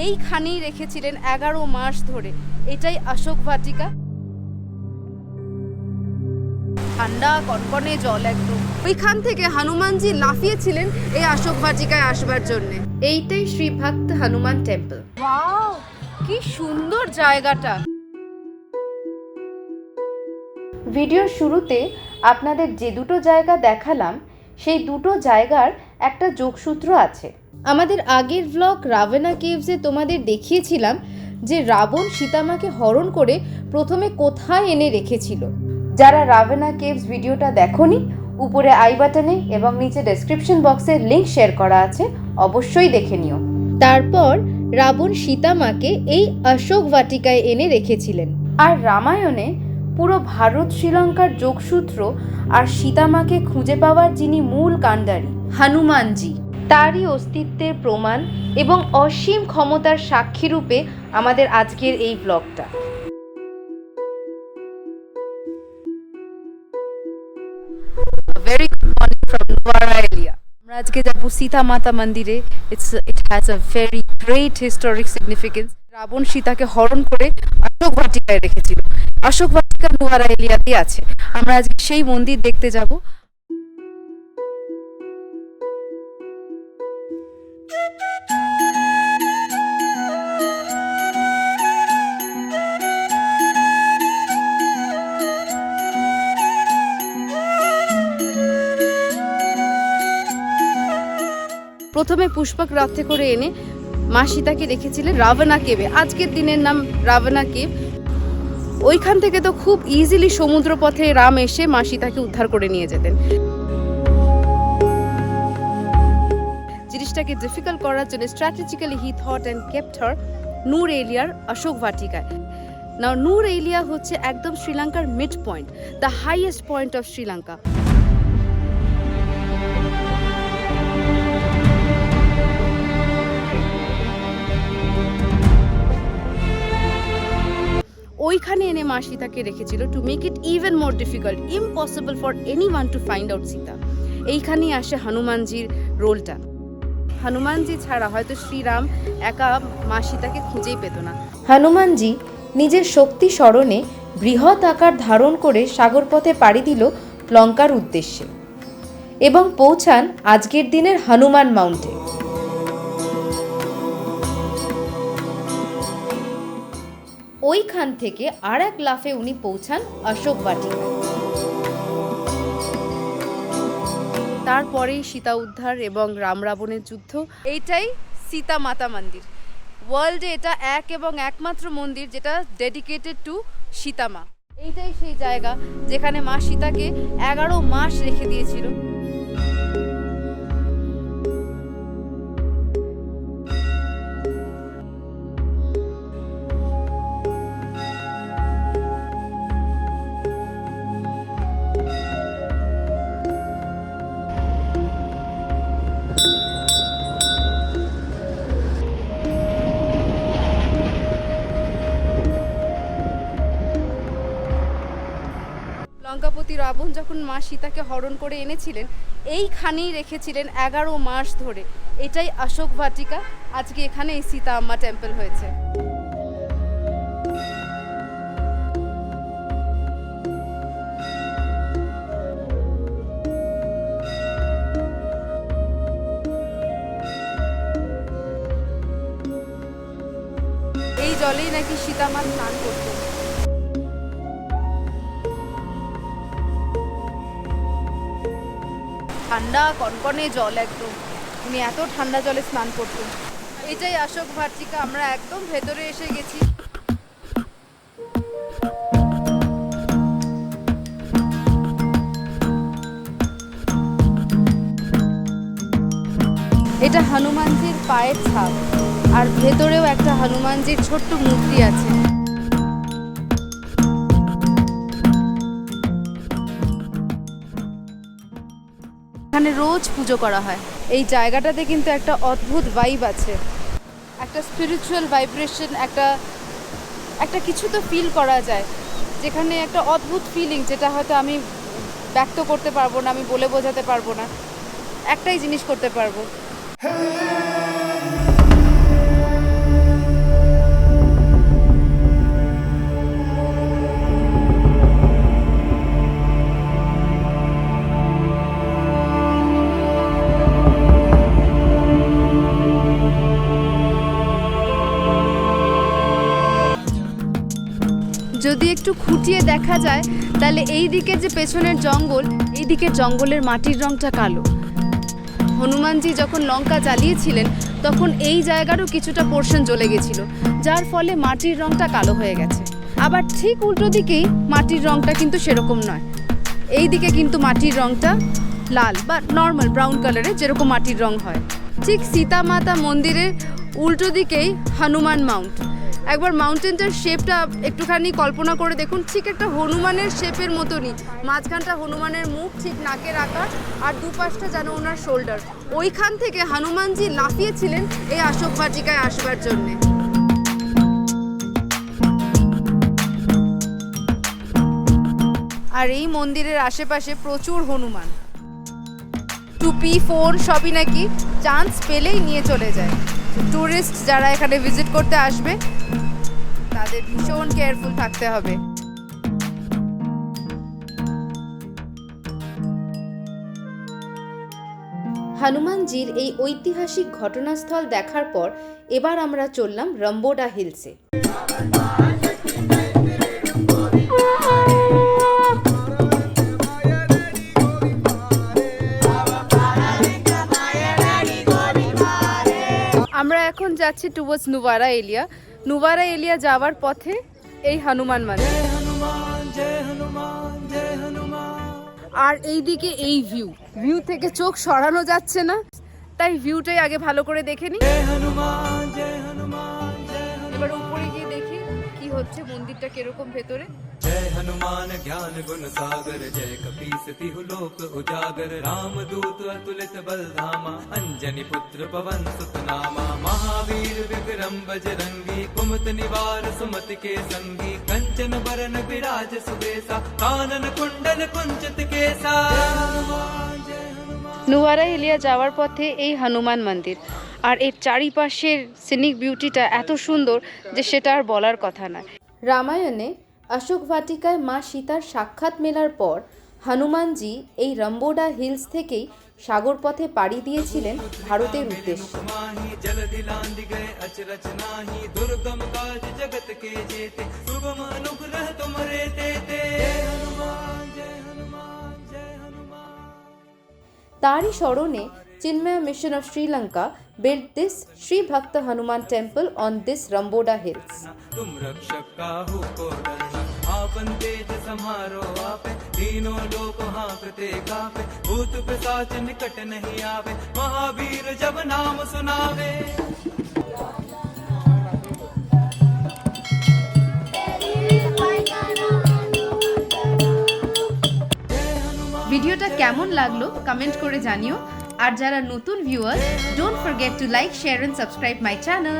এইখানেই রেখেছিলেন 11 মাস ধরে। এটাই অশোক বাটিকা। ঠান্ডা কনকনে জল একদম। ওইখান থেকে হনুমানজি লাফিয়েছিলেন এই অশোক বাটিকায় আসবার জন্য। এইটাই শ্রী ভক্ত হনুমান টেম্পল। ওয়াও, কি সুন্দর জায়গাটা। ভিডিওর শুরুতে আপনাদের যে দুটো জায়গা দেখালাম সেই দুটো জায়গার একটা যোগসূত্র আছে। আমাদের আগের ব্লগ রাভানা কেভসে তোমাদের দেখিয়েছিলাম যে রাবণ সীতামাকে হরণ করে প্রথমে কোথায় এনে রেখেছিল। যারা রাভানা কেভস ভিডিওটা দেখোনি, উপরে আই বাটনে এবং নিচে ডেসক্রিপশন বক্সে লিংক শেয়ার করা আছে, অবশ্যই দেখে নিও। তারপর রাবণ সীতামাকে এই অশোক বাটিকায় এনে রেখেছিলেন। আর রামায়ণে পুরো ভারত শ্রীলঙ্কার যোগসূত্র আর সীতামাকে খুঁজে পাওয়ার যিনি মূল কাণ্ডারি হনুমানজি, তারই অস্তিত্বের প্রমাণ এবং অসীম ক্ষমতার সাক্ষী রূপে আমাদের আজকের এই ব্লগটা। Very good morning from Nuwara. আমরা আজকে যাব সীতা মাতা মন্দিরে। It has a very great historic significance. Ravan সীতাকে হরণ করে অশোক বাটিকায় রেখেছিল। অশোক বাটিকা নুয়ারা এরিয়াতে আছে। আমরা আজকে সেই মন্দির দেখতে যাব। প্রথমে পুষ্পক রথে করে এনে মা সীতাকে রেখেছিলেন রাভানা কেভে। আজকের দিনের নাম রাভানা কেভ। ওইখান থেকে তো খুব ইজিলি সমুদ্র পথে রাম এসে মা সীতাকে উদ্ধার করে নিয়ে যেতেন। জিনিসটাকে ডিফিকাল্ট করার জন্য strategically he thought and kept her নূর এলিয়ার অশোক বাটিকায়। নাও নূর এলিয়া হচ্ছে একদম শ্রীলঙ্কার mid point, the highest point of Sri Lanka. ওইখানে এনে মা সীতাকে রেখেছিল to make it even more difficult, impossible for anyone to find out Sita. এইখানেই আসে হনুমানজির রোলটা। হনুমানজি ছাড়া হয়তো শ্রীরাম একা মা সীতাকে খুঁজেই পেত না। হনুমানজি নিজের শক্তি স্মরণে বৃহৎ আকার ধারণ করে সাগরপথে পাড়ি দিল লঙ্কার উদ্দেশ্যে এবং পৌঁছান আজকের দিনের হনুমান মাউন্টে। ওইখান থেকে আর এক লাফে উনি পৌঁছান অশোক বাটিকা। তারপরেই সীতা উদ্ধার এবং রাম রাবণের যুদ্ধ। এইটাই সীতা মাতা মন্দির। ওয়ার্ল্ডে এটা এক এবং একমাত্র মন্দির যেটা ডেডিকেটেড টু সীতামা। এইটাই সেই জায়গা যেখানে মা সীতাকে 11 মাস রেখে দিয়েছিল। লঙ্কাপতি রাবণ যখন মা সীতাকে হরণ করে এনেছিলেন এইখানেই রেখেছিলেন 11 মাস ধরে। এটাই অশোক বাটিকা। আজকে এখানে এই সীতা আম্মা টেম্পল হয়েছে। এই জলেই নাকি সীতা মা স্নান করতেন। ঠান্ডা কনকনে জল একদম। উনি এত ঠান্ডা জলে স্নান করতেন। এটাই অশোক বাটিকা। আমরা একদম ভেতরে এসে গেছি। এটা হনুমানজির পায়ের ছাপ আর ভেতরেও একটা হনুমানজির ছোট্ট মূর্তি আছে। এখানে রোজ পুজো করা হয়। এই জায়গাটাতে কিন্তু একটা অদ্ভুত ভাইব আছে, একটা স্পিরিচুয়াল ভাইব্রেশন, একটা কিছু তো ফিল করা যায়, যেখানে একটা অদ্ভুত ফিলিং যেটা হয়তো আমি ব্যক্ত করতে পারবো না, আমি বলে বোঝাতে পারবো না। একটাই জিনিস করতে পারবো, যদি একটু খুঁটিয়ে দেখা যায় তাহলে এই দিকের যে পেছনের জঙ্গল, এই দিকের জঙ্গলের মাটির রঙটা কালো। হনুমানজি যখন লঙ্কা জ্বালিয়েছিলেন তখন এই জায়গারও কিছুটা পোর্শন জ্বলে গেছিল, যার ফলে মাটির রঙটা কালো হয়ে গেছে। আবার ঠিক উল্টো দিকেই মাটির রঙটা কিন্তু সেরকম নয়, এই দিকে কিন্তু মাটির রঙটা লাল বা নর্মাল ব্রাউন কালারের, যেরকম মাটির রং হয়। ঠিক সীতা মাতা মন্দিরের উল্টো দিকেই হনুমান মাউন্ট। একবার মাউন্টেনটার শেপটা একটুখানি কল্পনা করে দেখুন, ঠিক একটা হনুমানের শেপের মতনই, মাঝখানটা হনুমানের মুখ, ঠিক নাকের আকার, আর দুপাশটা যেন ওনার শোল্ডার। ওইখান থেকে হনুমানজি লাফিয়েছিলেন এই অশোক বাটিকায় আসবার জন্যে। আর এই মন্দিরের আশেপাশে প্রচুর হনুমান, টুপি, ফোন সবই নাকি চান্স পেলেই নিয়ে চলে যায়। টুরিস্ট যারা এখানে ভিজিট করতে আসবে তাদের ভীষণ কেয়ারফুল থাকতে হবে। হনুমানজির এই ঐতিহাসিক ঘটনাস্থল দেখার পর এবার আমরা চললাম রম্বোডা হিলসে। আমরা এখন যাচ্ছি টুয়ার্ডস নুভারা এলিয়া। নুভারা এলিয়া যাওয়ার পথে এই হনুমান মন্দির, আর এইদিকে এই ভিউ থেকে চোখ সরানো যাচ্ছে না, তাই ভিউটাই আগে ভালো করে দেখে নি। এবার উপরে গিয়ে দেখি কি হচ্ছে, মন্দিরটা কিরকম ভেতরে। जय हनुमान ज्ञान गुण सागर जय कपीस तिहु लोक उजागर रामदूत अतुलित बलधामा अंजनी पुत्र पवन सुत नामा महावीर विक्रम बजरंगी कुमत निवार सुमति के संगी कंचन बरन विराज सुबेसा कानन कुंडल कुंचित केसा। নুভারা এলিয়া যাওয়ার পথে এই হনুমান মন্দির, আর এর চারিপাশের সিনিক বিউটিটা এত সুন্দর যে সেটা আর বলার কথা না। রামায়ণে অশোক বাটিকায় মা সীতার সাক্ষাৎ মেলার পর হনুমানজি এই রম্বোডা হিলস থেকেই সাগর পথে পাড়ি দিয়েছিলেন ভারতের উদ্দেশ্যে। তারই স্মরণে Chinmaya Mission of Sri Lanka built this Sri Bhakta Hanuman temple on this Ramboda hills. तुम रक्षक काहू को डरना आपन तेज समारो आपे तीनों लोक हाँकते कापे भूत पिशाच निकट नहीं आवे महावीर जब नाम सुनावे। ভিডিওটা কেমন লাগলো কমেন্ট করে জানিও, আর যারা নতুন viewer don't forget to like, share and subscribe my channel.